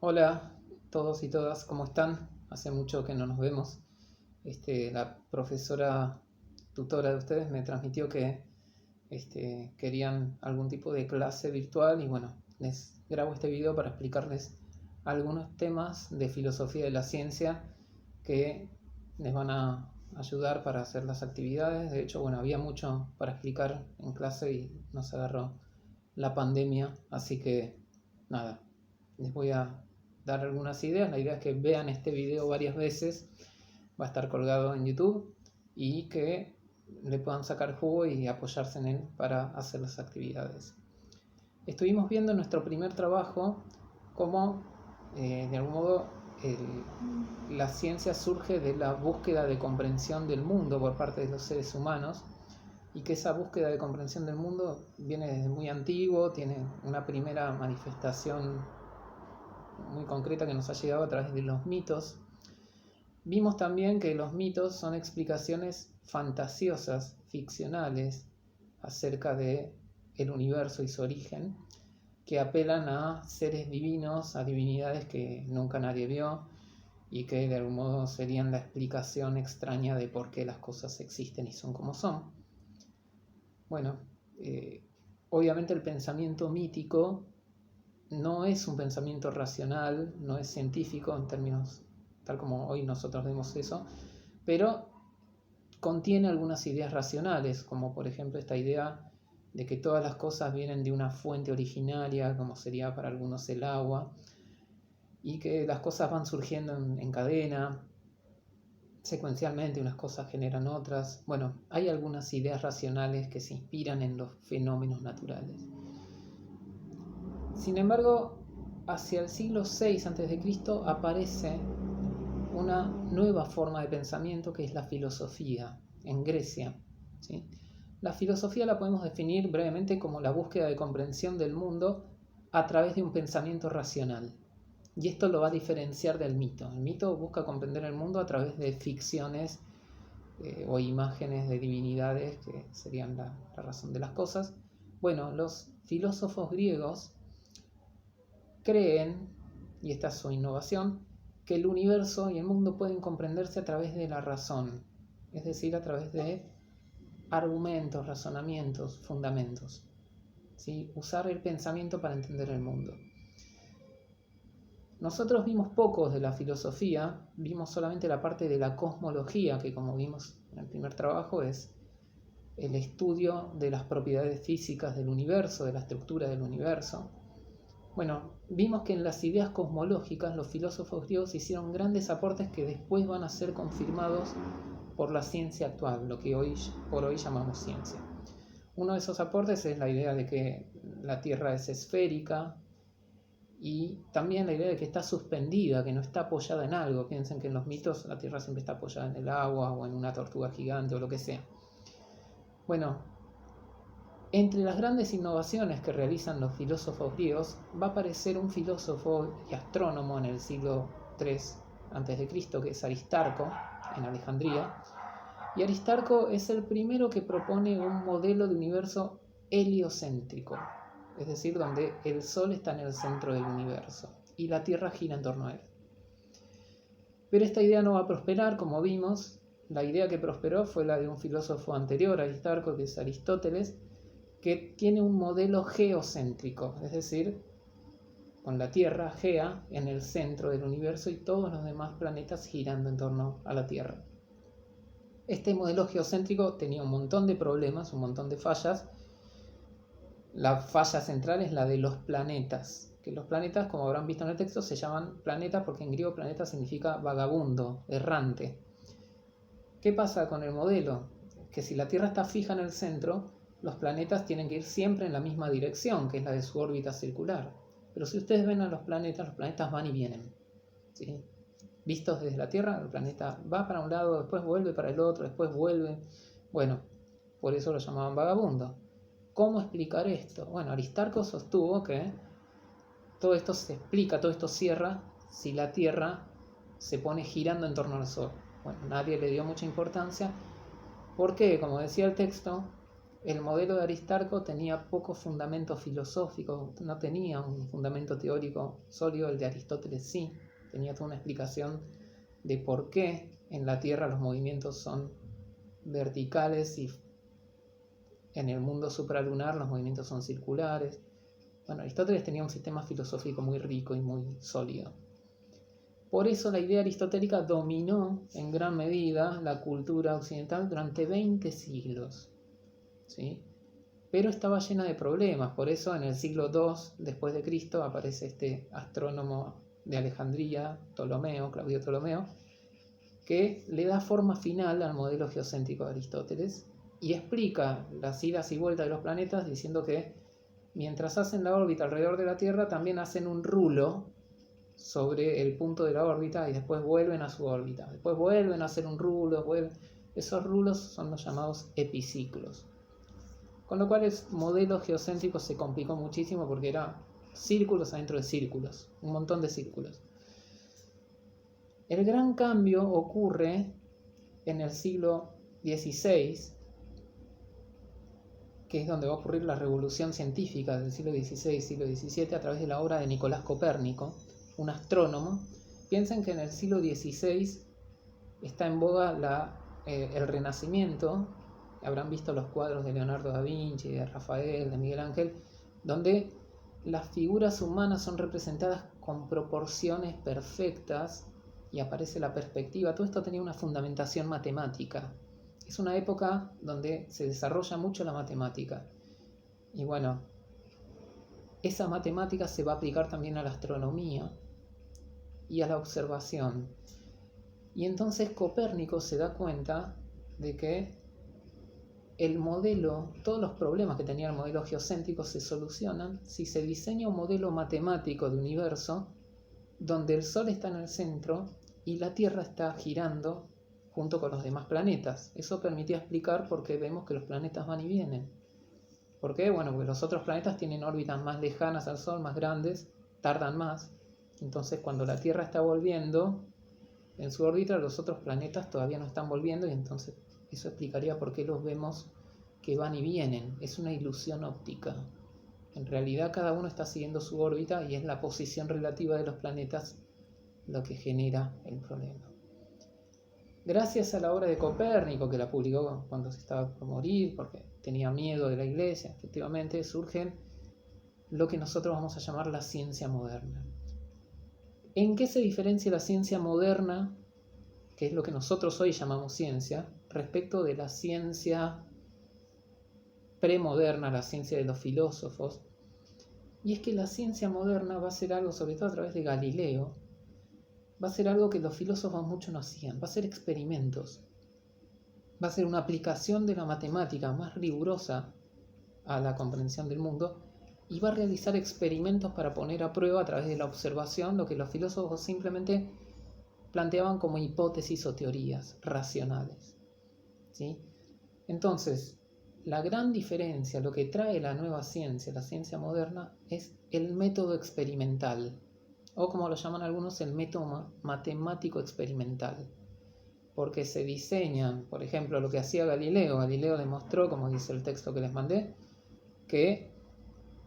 Hola todos y todas, ¿cómo están? Hace mucho que no nos vemos. La profesora tutora de ustedes me transmitió que querían algún tipo de clase virtual y bueno, les grabo este video para explicarles algunos temas de filosofía de la ciencia que les van a ayudar para hacer las actividades. De hecho, bueno, había mucho para explicar en clase y nos agarró la pandemia, así que nada, les voy a dar algunas ideas. La idea es que vean este video varias veces, va a estar colgado en YouTube y que le puedan sacar jugo y apoyarse en él para hacer las actividades. Estuvimos viendo en nuestro primer trabajo cómo de algún modo la ciencia surge de la búsqueda de comprensión del mundo por parte de los seres humanos y que esa búsqueda de comprensión del mundo viene desde muy antiguo, tiene una primera manifestación muy concreta que nos ha llegado a través de los mitos. Vimos también que los mitos son explicaciones fantasiosas, ficcionales, acerca de el universo y su origen, que apelan a seres divinos, a divinidades que nunca nadie vio y que de algún modo serían la explicación extraña de por qué las cosas existen y son como son. Bueno, obviamente el pensamiento mítico no es un pensamiento racional, no es científico en términos tal como hoy nosotros vemos eso, pero contiene algunas ideas racionales, como por ejemplo esta idea de que todas las cosas vienen de una fuente originaria, como sería para algunos el agua, y que las cosas van surgiendo en cadena, secuencialmente, unas cosas generan otras. Bueno, hay algunas ideas racionales que se inspiran en los fenómenos naturales. Sin embargo, hacia el siglo VI a.C. aparece una nueva forma de pensamiento que es la filosofía en Grecia. ¿Sí? La filosofía la podemos definir brevemente como la búsqueda de comprensión del mundo a través de un pensamiento racional. Y esto lo va a diferenciar del mito. El mito busca comprender el mundo a través de ficciones o imágenes de divinidades que serían la razón de las cosas. Bueno, los filósofos griegos creen, y esta es su innovación, que el universo y el mundo pueden comprenderse a través de la razón, es decir, a través de argumentos, razonamientos, fundamentos. ¿Sí? Usar el pensamiento para entender el mundo. Nosotros vimos pocos de la filosofía, vimos solamente la parte de la cosmología, que como vimos en el primer trabajo es el estudio de las propiedades físicas del universo, de la estructura del universo. Bueno, vimos que en las ideas cosmológicas los filósofos griegos hicieron grandes aportes que después van a ser confirmados por la ciencia actual, lo que hoy por hoy llamamos ciencia. Uno de esos aportes es la idea de que la Tierra es esférica y también la idea de que está suspendida, que no está apoyada en algo. Piensen que en los mitos la Tierra siempre está apoyada en el agua o en una tortuga gigante o lo que sea. Bueno, entre las grandes innovaciones que realizan los filósofos griegos va a aparecer un filósofo y astrónomo en el siglo III a.C., que es Aristarco, en Alejandría. Y Aristarco es el primero que propone un modelo de universo heliocéntrico, es decir, donde el Sol está en el centro del universo y la Tierra gira en torno a él. Pero esta idea no va a prosperar, como vimos. La idea que prosperó fue la de un filósofo anterior a Aristarco, que es Aristóteles, que tiene un modelo geocéntrico, es decir, con la Tierra, Gea, en el centro del universo y todos los demás planetas girando en torno a la Tierra. Este modelo geocéntrico tenía un montón de problemas, un montón de fallas. La falla central es la de los planetas, que los planetas, como habrán visto en el texto, se llaman planetas porque en griego planeta significa vagabundo, errante. ¿Qué pasa con el modelo? Que si la Tierra está fija en el centro, los planetas tienen que ir siempre en la misma dirección, que es la de su órbita circular. Pero si ustedes ven a los planetas van y vienen. ¿Sí? Vistos desde la Tierra, el planeta va para un lado, después vuelve para el otro, después vuelve. Bueno, por eso lo llamaban vagabundo. ¿Cómo explicar esto? Bueno, Aristarco sostuvo que todo esto se explica, todo esto cierra si la Tierra se pone girando en torno al Sol. Bueno, nadie le dio mucha importancia porque, como decía el texto, el modelo de Aristarco tenía poco fundamento filosófico, no tenía un fundamento teórico sólido. El de Aristóteles sí, tenía toda una explicación de por qué en la Tierra los movimientos son verticales y en el mundo supralunar los movimientos son circulares. Bueno, Aristóteles tenía un sistema filosófico muy rico y muy sólido. Por eso la idea aristotélica dominó en gran medida la cultura occidental durante 20 siglos. ¿Sí? Pero estaba llena de problemas. Por eso en el siglo II después de Cristo aparece este astrónomo de Alejandría, Claudio Ptolomeo, que le da forma final al modelo geocéntrico de Aristóteles y explica las idas y vueltas de los planetas diciendo que mientras hacen la órbita alrededor de la Tierra también hacen un rulo sobre el punto de la órbita y después vuelven a su órbita. Después vuelven a hacer un rulo. Esos rulos son los llamados epiciclos. Con lo cual el modelo geocéntrico se complicó muchísimo porque era círculos adentro de círculos, un montón de círculos. El gran cambio ocurre en el siglo XVI, que es donde va a ocurrir la revolución científica del siglo XVI y siglo XVII a través de la obra de Nicolás Copérnico, un astrónomo. Piensen que en el siglo XVI está en boga el Renacimiento. Habrán visto los cuadros de Leonardo da Vinci, de Rafael, de Miguel Ángel, donde las figuras humanas son representadas con proporciones perfectas y aparece la perspectiva. Todo esto tenía una fundamentación matemática. Es una época donde se desarrolla mucho la matemática. Y bueno, esa matemática se va a aplicar también a la astronomía y a la observación. Y entonces Copérnico se da cuenta de que el modelo, todos los problemas que tenía el modelo geocéntrico se solucionan si se diseña un modelo matemático de universo donde el Sol está en el centro y la Tierra está girando junto con los demás planetas. Eso permitía explicar por qué vemos que los planetas van y vienen. ¿Por qué? Bueno, porque los otros planetas tienen órbitas más lejanas al Sol, más grandes, tardan más. Entonces cuando la Tierra está volviendo en su órbita, los otros planetas todavía no están volviendo y entonces eso explicaría por qué los vemos que van y vienen. Es una ilusión óptica. En realidad cada uno está siguiendo su órbita y es la posición relativa de los planetas lo que genera el problema. Gracias a la obra de Copérnico, que la publicó cuando se estaba por morir, porque tenía miedo de la Iglesia, efectivamente surgen lo que nosotros vamos a llamar la ciencia moderna. ¿En qué se diferencia la ciencia moderna, que es lo que nosotros hoy llamamos ciencia, respecto de la ciencia premoderna, la ciencia de los filósofos? Y es que la ciencia moderna va a ser algo, sobre todo a través de Galileo, va a ser algo que los filósofos mucho no hacían, va a ser experimentos, va a ser una aplicación de la matemática más rigurosa a la comprensión del mundo y va a realizar experimentos para poner a prueba a través de la observación lo que los filósofos simplemente planteaban como hipótesis o teorías racionales. ¿Sí? Entonces, la gran diferencia, lo que trae la nueva ciencia, la ciencia moderna, es el método experimental, o como lo llaman algunos, el método matemático experimental. Porque se diseñan, por ejemplo, lo que hacía Galileo. Galileo demostró, como dice el texto que les mandé, que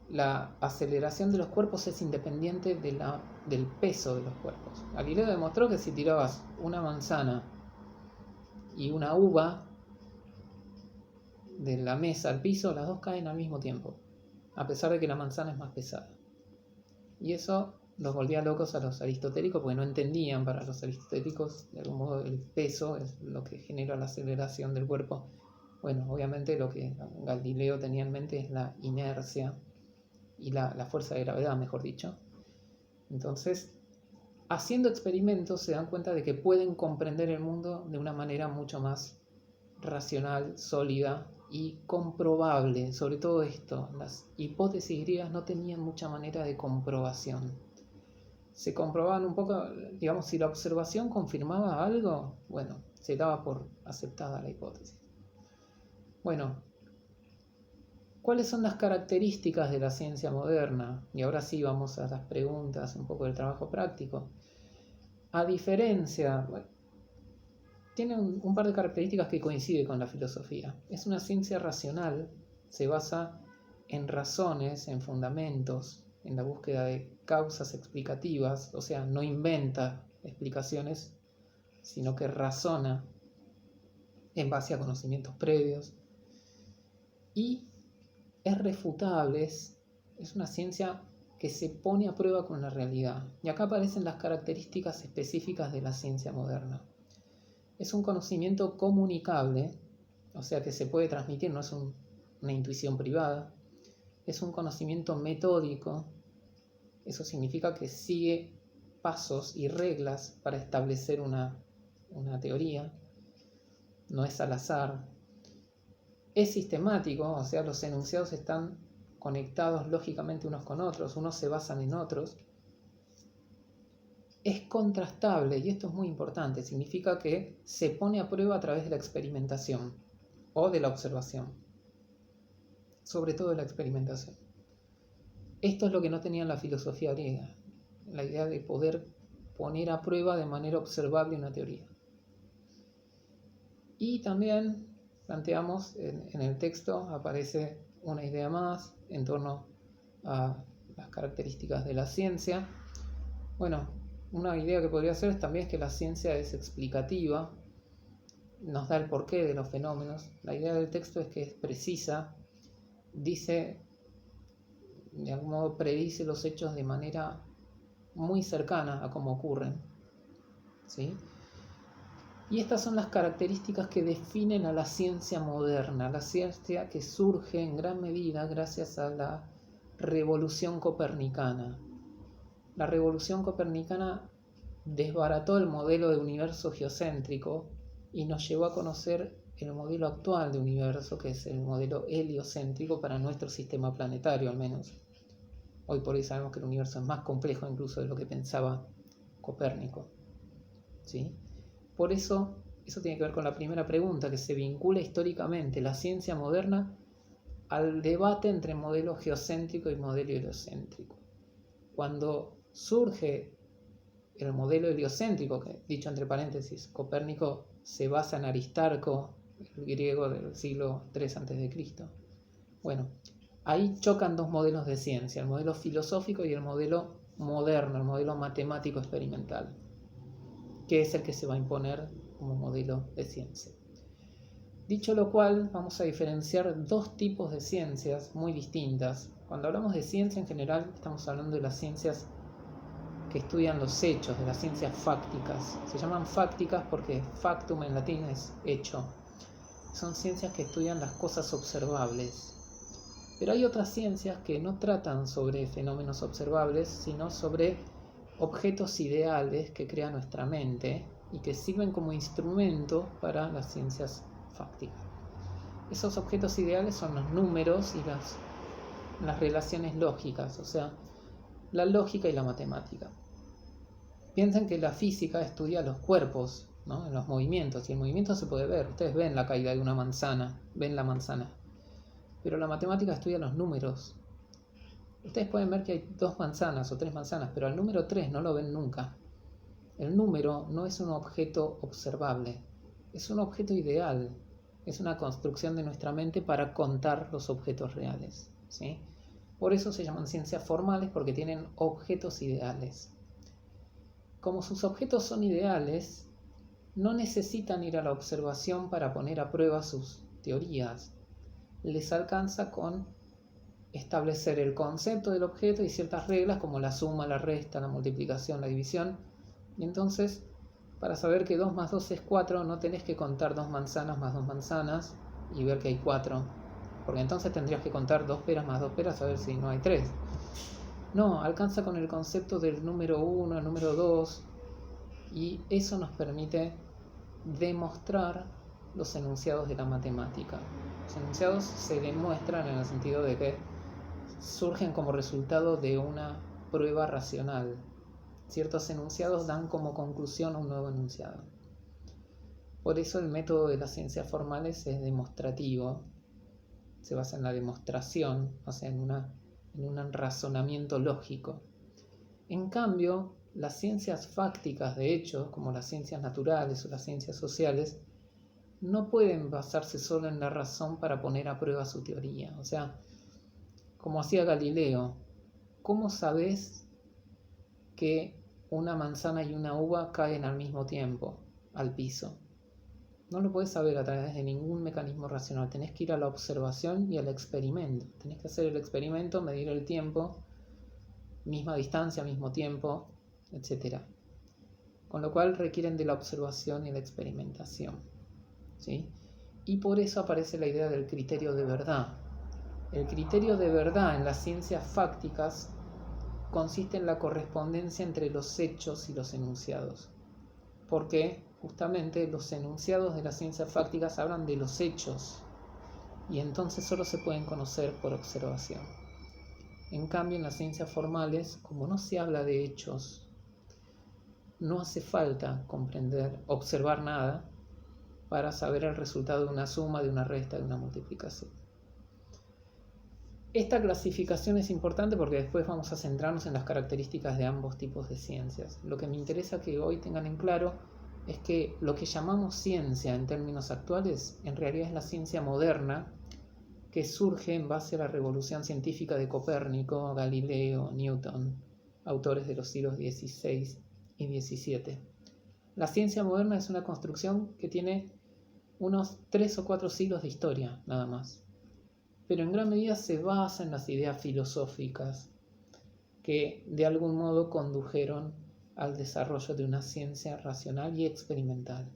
la aceleración de los cuerpos es independiente del peso de los cuerpos. Galileo demostró que si tirabas una manzana y una uva de la mesa al piso, las dos caen al mismo tiempo, a pesar de que la manzana es más pesada. Y eso los volvía locos a los aristotélicos porque no entendían. Para los aristotélicos, de algún modo, el peso es lo que genera la aceleración del cuerpo. Bueno, obviamente lo que Galileo tenía en mente es la inercia y la fuerza de gravedad, mejor dicho. Entonces, haciendo experimentos se dan cuenta de que pueden comprender el mundo de una manera mucho más racional, sólida y comprobable. Sobre todo esto, las hipótesis griegas no tenían mucha manera de comprobación. Se comprobaban un poco, digamos, si la observación confirmaba algo, bueno, se daba por aceptada la hipótesis. Bueno, ¿cuáles son las características de la ciencia moderna? Y ahora sí vamos a las preguntas, un poco del trabajo práctico. A diferencia, tiene un par de características que coinciden con la filosofía. Es una ciencia racional, se basa en razones, en fundamentos, en la búsqueda de causas explicativas, o sea, no inventa explicaciones, sino que razona en base a conocimientos previos. Y es refutable, es una ciencia que se pone a prueba con la realidad. Y acá aparecen las características específicas de la ciencia moderna. Es un conocimiento comunicable, o sea que se puede transmitir, no es una intuición privada. Es un conocimiento metódico, eso significa que sigue pasos y reglas para establecer una teoría, no es al azar. Es sistemático, o sea, los enunciados están conectados lógicamente unos con otros, unos se basan en otros. Es contrastable, y esto es muy importante, significa que se pone a prueba a través de la experimentación o de la observación, sobre todo de la experimentación. Esto es lo que no tenía la filosofía griega, la idea de poder poner a prueba de manera observable una teoría. Y también planteamos en el texto, aparece una idea más en torno a las características de la ciencia. Bueno, una idea que podría ser también es que la ciencia es explicativa, nos da el porqué de los fenómenos. La idea del texto es que es precisa, dice, de algún modo predice los hechos de manera muy cercana a cómo ocurren, ¿sí? Y estas son las características que definen a la ciencia moderna, la ciencia que surge en gran medida gracias a la revolución copernicana. La revolución copernicana desbarató el modelo de universo geocéntrico y nos llevó a conocer el modelo actual de universo, que es el modelo heliocéntrico para nuestro sistema planetario al menos. Hoy por hoy sabemos que el universo es más complejo incluso de lo que pensaba Copérnico, ¿sí? Por eso tiene que ver con la primera pregunta, que se vincula históricamente la ciencia moderna al debate entre modelo geocéntrico y modelo heliocéntrico. Cuando surge el modelo heliocéntrico, que dicho entre paréntesis, Copérnico se basa en Aristarco, el griego del siglo III a.C. Bueno, ahí chocan dos modelos de ciencia, el modelo filosófico y el modelo moderno, el modelo matemático experimental, que es el que se va a imponer como modelo de ciencia. Dicho lo cual, vamos a diferenciar dos tipos de ciencias muy distintas. Cuando hablamos de ciencia en general, estamos hablando de las ciencias que estudian los hechos, de las ciencias fácticas. Se llaman fácticas porque factum en latín es hecho. Son ciencias que estudian las cosas observables. Pero hay otras ciencias que no tratan sobre fenómenos observables, sino sobre objetos ideales que crea nuestra mente y que sirven como instrumento para las ciencias fácticas. Esos objetos ideales son los números y las relaciones lógicas, o sea, la lógica y la matemática. Piensen que la física estudia los cuerpos, ¿no? En los movimientos, y el movimiento se puede ver. Ustedes ven la caída de una manzana, ven la manzana. Pero la matemática estudia los números. Ustedes pueden ver que hay 2 manzanas o 3 manzanas, pero al número 3 no lo ven nunca. El número no es un objeto observable, es un objeto ideal, es una construcción de nuestra mente para contar los objetos reales, ¿sí? Por eso se llaman ciencias formales, porque tienen objetos ideales. Como sus objetos son ideales, no necesitan ir a la observación para poner a prueba sus teorías. Les alcanza con establecer el concepto del objeto y ciertas reglas como la suma, la resta, la multiplicación, la división. Y entonces, para saber que 2 más 2 es 4, no tenés que contar 2 manzanas más 2 manzanas y ver que hay 4, porque entonces tendrías que contar 2 peras más 2 peras a ver si no hay 3. No, alcanza con el concepto del número 1, el número 2, y eso nos permite demostrar los enunciados de la matemática. Los enunciados se demuestran en el sentido de que surgen como resultado de una prueba racional. Ciertos enunciados dan como conclusión un nuevo enunciado. Por eso el método de las ciencias formales es demostrativo, se basa en la demostración, o sea, en un razonamiento lógico. En cambio, las ciencias fácticas, de hecho, como las ciencias naturales o las ciencias sociales, no pueden basarse solo en la razón para poner a prueba su teoría. O sea, como hacía Galileo, ¿cómo sabes que una manzana y una uva caen al mismo tiempo al piso? No lo puedes saber a través de ningún mecanismo racional. Tenés que ir a la observación y al experimento. Tenés que hacer el experimento, medir el tiempo, misma distancia, mismo tiempo, etc. Con lo cual requieren de la observación y la experimentación, ¿sí? Y por eso aparece la idea del criterio de verdad. El criterio de verdad en las ciencias fácticas consiste en la correspondencia entre los hechos y los enunciados. Porque justamente los enunciados de las ciencias fácticas hablan de los hechos y entonces solo se pueden conocer por observación. En cambio, en las ciencias formales, como no se habla de hechos, no hace falta observar nada para saber el resultado de una suma, de una resta, de una multiplicación. Esta clasificación es importante porque después vamos a centrarnos en las características de ambos tipos de ciencias. Lo que me interesa que hoy tengan en claro es que lo que llamamos ciencia en términos actuales en realidad es la ciencia moderna que surge en base a la revolución científica de Copérnico, Galileo, Newton, autores de los siglos XVI y XVII. La ciencia moderna es una construcción que tiene unos 3 o 4 siglos de historia, nada más. Pero en gran medida se basa en las ideas filosóficas que de algún modo condujeron al desarrollo de una ciencia racional y experimental,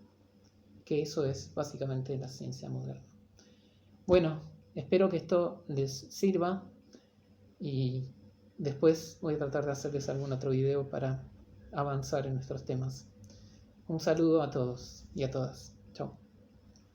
que eso es básicamente la ciencia moderna. Bueno, espero que esto les sirva y después voy a tratar de hacerles algún otro video para avanzar en nuestros temas. Un saludo a todos y a todas. Chao.